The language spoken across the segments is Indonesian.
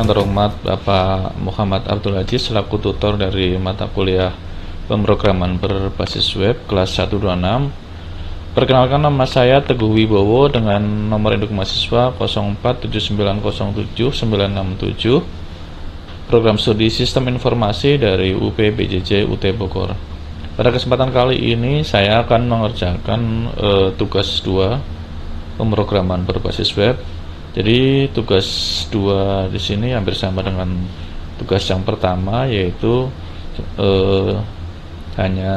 yang terhormat Bapak Muhammad Abdul Aziz selaku tutor dari mata kuliah pemrograman berbasis web kelas 126. Perkenalkan, nama saya Teguh Wibowo dengan nomor induk mahasiswa 0479079667, program studi Sistem Informasi dari UPBJJ UT Bogor. Pada kesempatan kali ini saya akan mengerjakan tugas 2 pemrograman berbasis web. Jadi tugas 2 di sini hampir sama dengan tugas yang pertama, yaitu hanya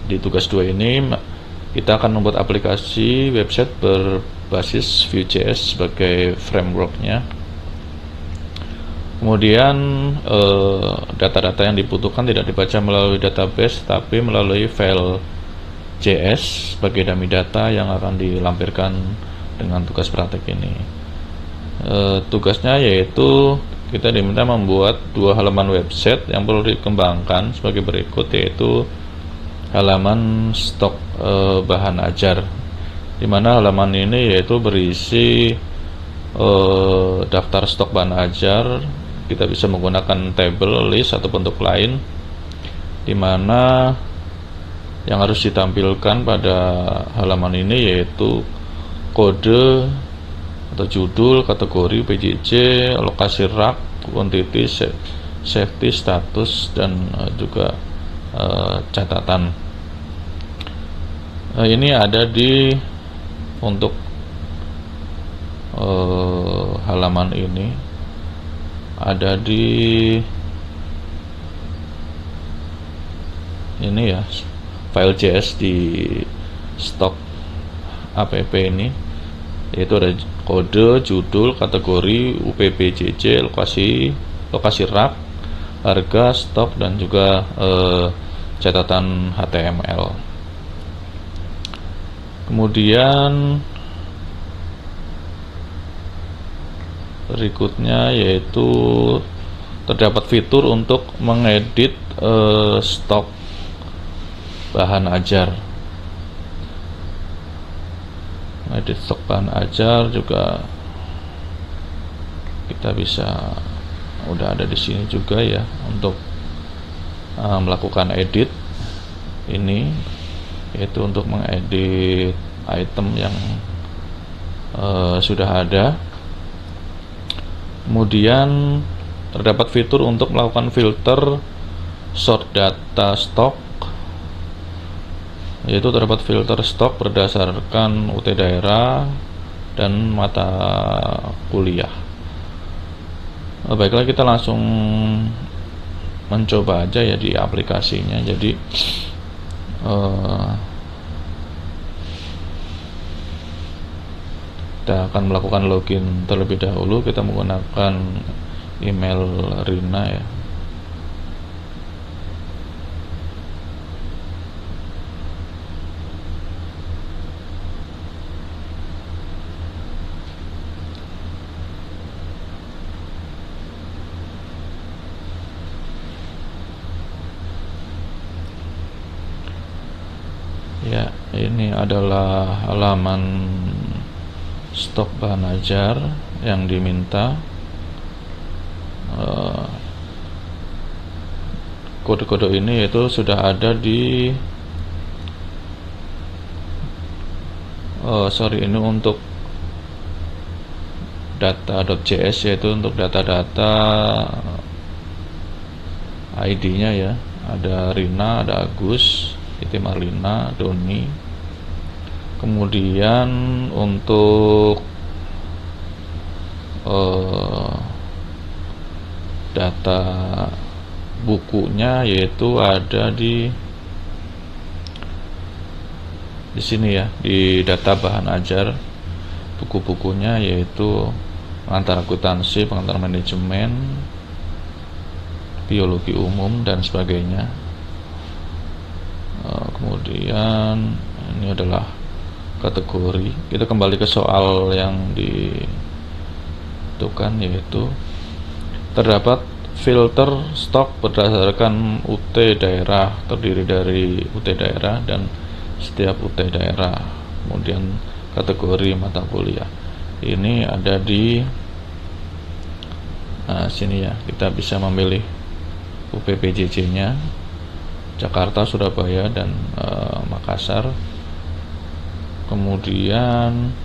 di tugas 2 ini kita akan membuat aplikasi website berbasis Vue.js sebagai frameworknya. Kemudian data-data yang dibutuhkan tidak dibaca melalui database tapi melalui file JS sebagai dummy data yang akan dilampirkan dengan tugas praktek ini. Tugasnya yaitu kita diminta membuat 2 halaman website yang perlu dikembangkan sebagai berikut, yaitu halaman stok bahan ajar, dimana halaman ini yaitu berisi daftar stok bahan ajar. Kita bisa menggunakan table, list atau bentuk lain, dimana yang harus ditampilkan pada halaman ini yaitu kode atau judul, kategori, PJJ, lokasi rak, quantity, safety, status, dan juga catatan. Ini ada di untuk halaman ini ada di ini ya, file JS di stok app ini, yaitu ada kode, judul, kategori, UPBJJ, lokasi rak, harga, stok, dan juga catatan HTML. Kemudian berikutnya yaitu terdapat fitur untuk mengedit stok bahan ajar. Edit stok bahan ajar juga kita bisa, udah ada di sini juga ya, untuk melakukan edit ini, yaitu untuk mengedit item yang sudah ada. Kemudian terdapat fitur untuk melakukan filter sort data stok, yaitu terdapat filter stok berdasarkan UT daerah dan mata kuliah. Baiklah, kita langsung mencoba aja ya di aplikasinya. Jadi kita akan melakukan login terlebih dahulu. Kita menggunakan email Rina ya. Ya, ini adalah halaman stok bahan ajar yang diminta. Kode-kode ini itu sudah ada di ini untuk data.js, yaitu untuk data-data ID-nya ya. Ada Rina, ada Agus, Siti Marlina, Doni. Kemudian untuk data bukunya yaitu ada di sini ya, di data bahan ajar. Buku-bukunya yaitu pengantar akuntansi, pengantar manajemen, biologi umum, dan sebagainya. Kemudian ini adalah kategori. Kita kembali ke soal yang ditentukan, yaitu terdapat filter stok berdasarkan UT daerah, terdiri dari UT daerah dan setiap UT daerah. Kemudian kategori mata kuliah ini ada di Nah, sini ya, kita bisa memilih UPPJJ-nya, Jakarta, Surabaya, dan Makassar. Kemudian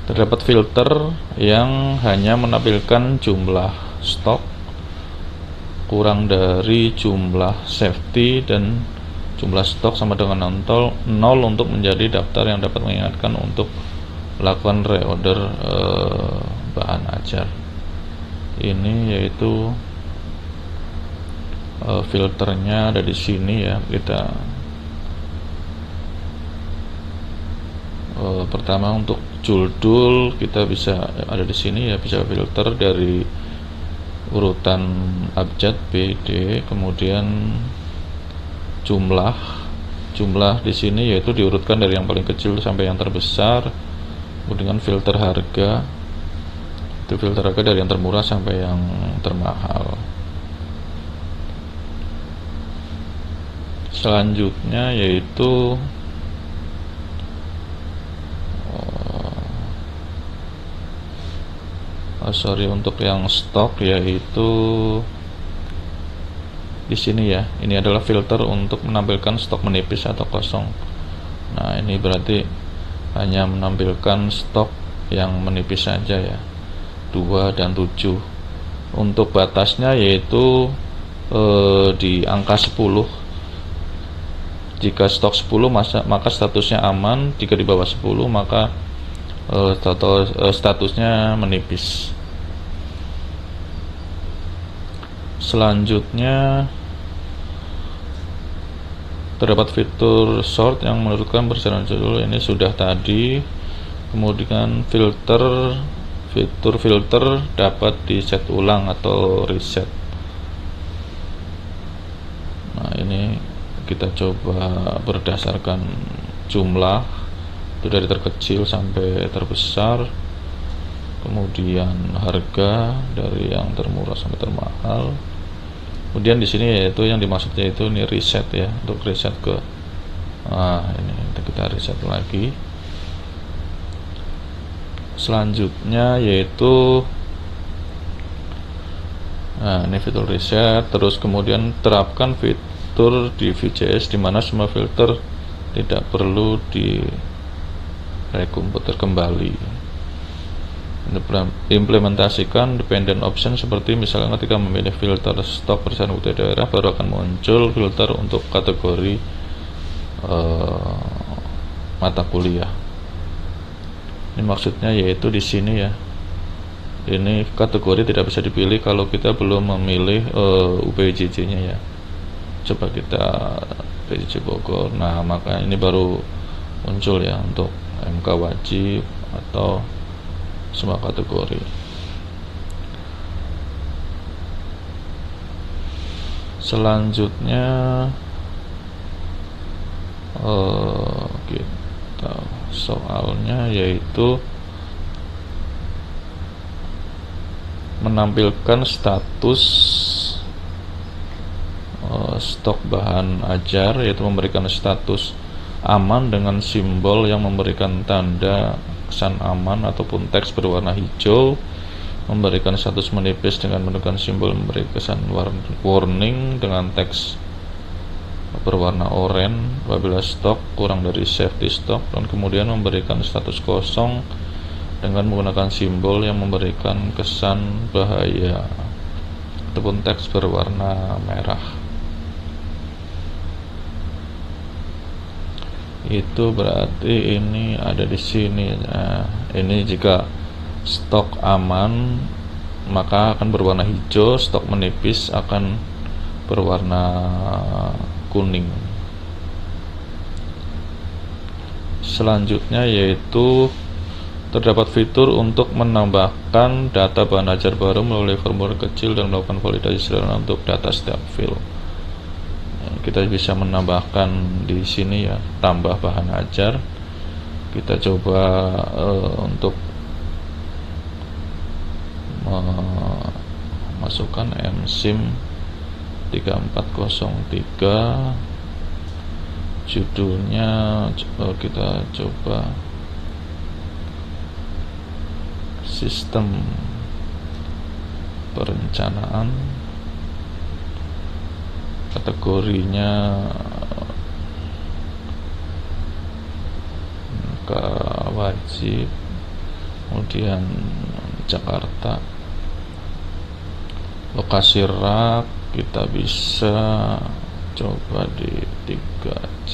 terdapat filter yang hanya menampilkan jumlah stok kurang dari jumlah safety, dan jumlah stok sama dengan 0 untuk menjadi daftar yang dapat mengingatkan untuk melakukan reorder bahan ajar. Ini yaitu filternya ada di sini ya. Kita pertama untuk judul kita bisa ada di sini ya, bisa filter dari urutan abjad B, D, kemudian jumlah di sini yaitu diurutkan dari yang paling kecil sampai yang terbesar. Kemudian filter harga, itu filter harga dari yang termurah sampai yang termahal. Selanjutnya yaitu untuk yang stok, yaitu di sini ya. Ini adalah filter untuk menampilkan stok menipis atau kosong. Nah, ini berarti hanya menampilkan stok yang menipis saja ya, 2 dan 7. Untuk batasnya yaitu di angka 10. Jika stok 10 maka statusnya aman, jika di bawah 10 maka statusnya menipis. Selanjutnya terdapat fitur sort yang menurutkan berdasarkan judul, ini sudah tadi. Kemudian fitur filter dapat di set ulang atau reset. Nah, ini kita coba berdasarkan jumlah, itu dari terkecil sampai terbesar. Kemudian harga dari yang termurah sampai termahal. Kemudian di sini yaitu yang dimaksudnya itu ini reset ya, untuk reset ke ini kita reset lagi. Selanjutnya yaitu ini fitur reset. Terus kemudian terapkan fitur di Vue.js di mana semua filter tidak perlu komputer kembali. Implementasikan dependent option, seperti misalnya ketika memilih filter stok berdasarkan kebutuhan daerah, baru akan muncul filter untuk kategori mata kuliah. Ini maksudnya yaitu di sini ya, ini kategori tidak bisa dipilih kalau kita belum memilih UPJJ-nya ya. Coba kita PJJ Bogor. Nah, maka ini baru muncul ya untuk MK wajib atau semua kategori. Selanjutnya kita soalnya yaitu menampilkan status stok bahan ajar, yaitu memberikan status aman dengan simbol yang memberikan tanda kesan aman ataupun teks berwarna hijau, memberikan status menipis dengan menentukan simbol memberi kesan warning dengan teks berwarna oranye apabila stok kurang dari safety stock, dan kemudian memberikan status kosong dengan menggunakan simbol yang memberikan kesan bahaya ataupun teks berwarna merah. Itu berarti ini ada di sini. Nah, ini jika stok aman maka akan berwarna hijau, stok menipis akan berwarna kuning. Selanjutnya yaitu terdapat fitur untuk menambahkan data bahan ajar baru melalui formulir kecil dan melakukan validasi sederhana untuk data setiap field. Kita bisa menambahkan di sini ya, tambah bahan ajar. Kita coba untuk masukkan msim 3403, judulnya kita coba sistem perencanaan, kategorinya wajib, kemudian Jakarta. Lokasi rak kita bisa coba di 3C.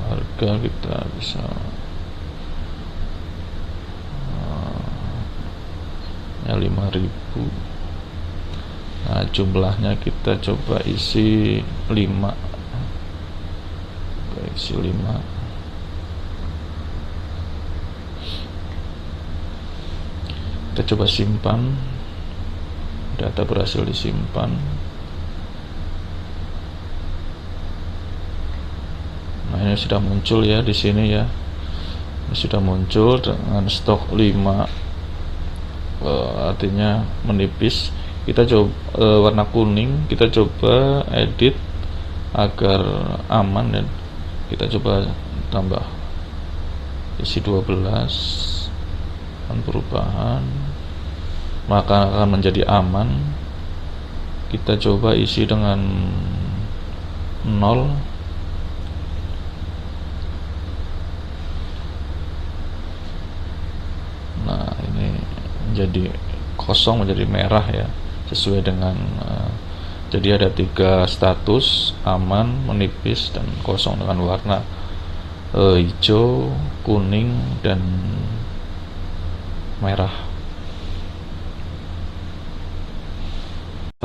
Harga kita bisa ya 5.000. Nah, jumlahnya kita coba isi 5. Isi 5. Kita coba simpan. Data berhasil disimpan. Nah, ini sudah muncul ya di sini ya. Ini sudah muncul dengan stok 5. Artinya menipis. Kita coba warna kuning, kita coba edit agar aman, dan kita coba tambah isi 12 dan perubahan, maka akan menjadi aman. Kita coba isi dengan 0. Nah, ini menjadi kosong, menjadi merah ya, sesuai dengan jadi ada 3 status: aman, menipis, dan kosong dengan warna hijau, kuning, dan merah.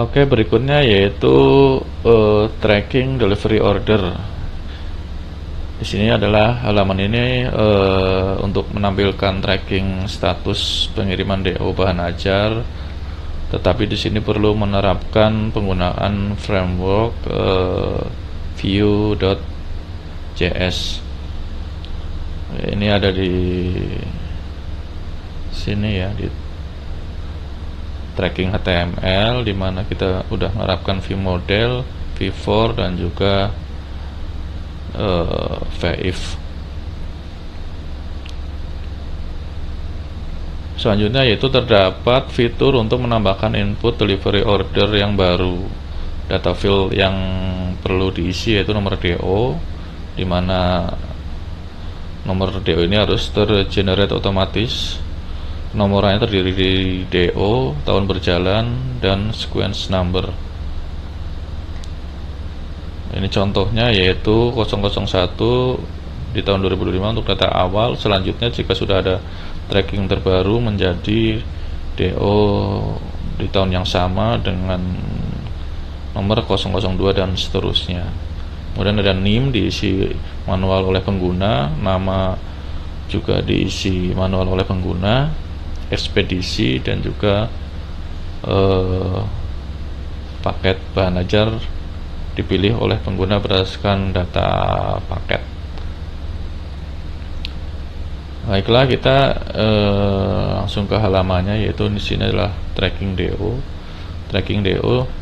Oke, berikutnya yaitu tracking delivery order. Di sini adalah halaman ini untuk menampilkan tracking status pengiriman DO bahan ajar, tetapi di sini perlu menerapkan penggunaan framework Vue.js. Ini ada di sini ya, di tracking HTML, di mana kita udah menerapkan view model, v4, dan juga VIF. Selanjutnya yaitu terdapat fitur untuk menambahkan input delivery order yang baru. Data field yang perlu diisi yaitu nomor DO, di mana nomor DO ini harus tergenerate otomatis. Nomornya terdiri dari DO, tahun berjalan, dan sequence number. Ini contohnya yaitu 001 di tahun 2005 untuk data awal. Selanjutnya jika sudah ada tracking terbaru menjadi DO di tahun yang sama dengan nomor 002 dan seterusnya. Kemudian ada NIM diisi manual oleh pengguna, nama juga diisi manual oleh pengguna, ekspedisi, dan juga paket bahan ajar dipilih oleh pengguna berdasarkan data paket. Baiklah, kita langsung ke halamannya, yaitu di sini adalah tracking DO. Tracking DO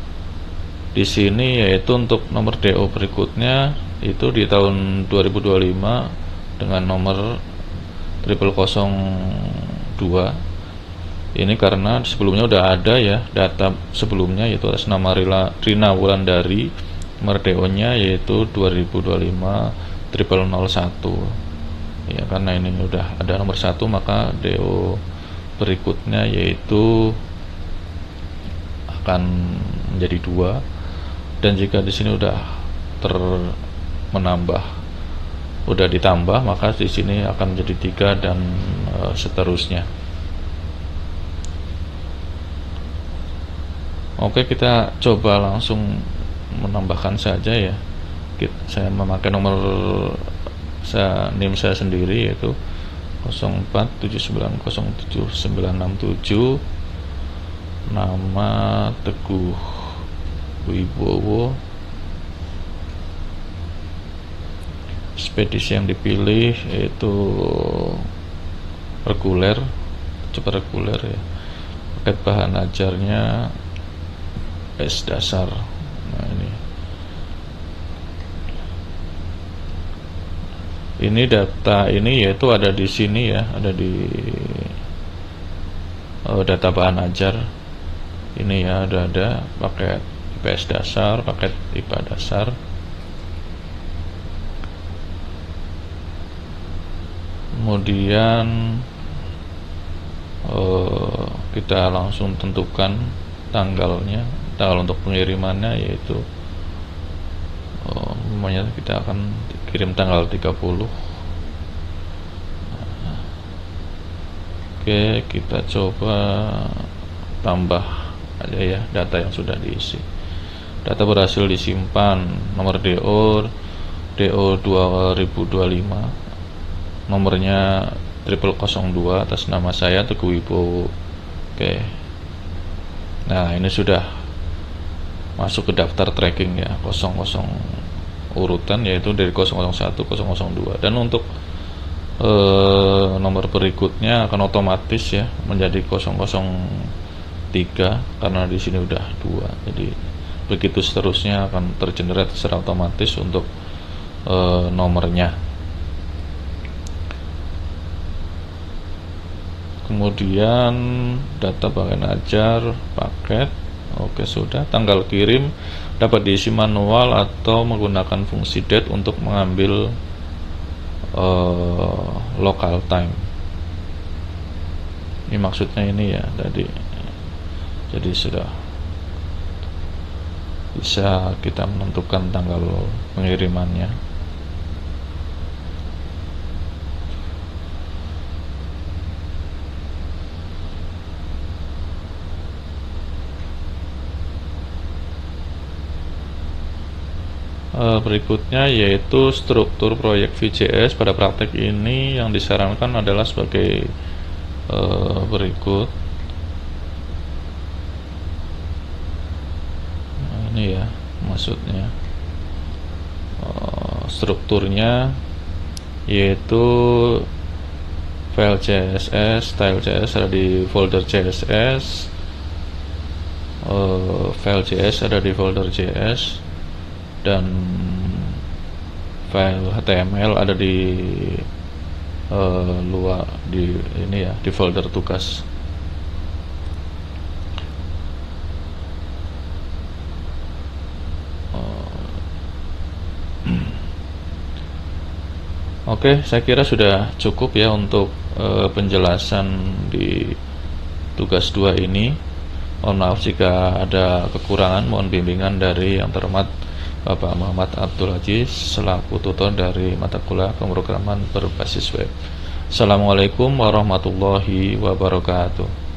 di sini yaitu untuk nomor DO berikutnya itu di tahun 2025 dengan nomor 0002. Ini karena sebelumnya udah ada ya data sebelumnya, yaitu atas nama Rina Wulandari. Nomor DO-nya yaitu 2025 0001. Ya, karena ini udah ada nomor 1, maka DO berikutnya yaitu akan menjadi 2. Dan jika di sini udah udah ditambah, maka di sini akan menjadi 3 dan seterusnya. Oke, kita coba langsung menambahkan saja ya. Saya memakai nomor NIM saya sendiri, yaitu 0479077967. Nama Teguh Wibowo. Ekspedisi yang dipilih yaitu reguler, coba reguler ya. Paket bahan ajarnya S dasar. Nah, ini data ini yaitu ada di sini ya, ada di data bahan ajar. Ini ya, ada paket IPS dasar, paket IPA dasar. Kemudian kita langsung tentukan tanggal untuk pengirimannya, yaitu kita akan kirim tanggal 30. Oke, kita coba tambah aja ya data yang sudah diisi. Data berhasil disimpan, nomor DO 2025, nomornya 0002 atas nama saya Teguh Wibowo. Oke, nah ini sudah masuk ke daftar tracking ya, 00 urutan, yaitu dari 001 002. Dan untuk nomor berikutnya akan otomatis ya menjadi 003, karena di sini udah 2. Jadi begitu seterusnya akan tergenerate secara otomatis untuk nomornya. Kemudian data bahan ajar, paket. Oke, sudah. Tanggal kirim dapat diisi manual atau menggunakan fungsi date untuk mengambil local time. Ini maksudnya ini ya tadi. Jadi sudah bisa kita menentukan tanggal pengirimannya. Berikutnya yaitu struktur proyek VJS. Pada praktek ini yang disarankan adalah sebagai berikut. Nah, ini ya maksudnya strukturnya, yaitu file CSS, style CSS ada di folder CSS, file JS ada di folder JS, dan file HTML ada di luar di ini ya, di folder tugas. Oke, saya kira sudah cukup ya untuk penjelasan di tugas 2 ini. Mohon maaf jika ada kekurangan, mohon bimbingan dari yang terhormat Bapak Muhammad Abdul Aziz selaku tutor dari mata kuliah pemrograman berbasis web. Assalamualaikum warahmatullahi wabarakatuh.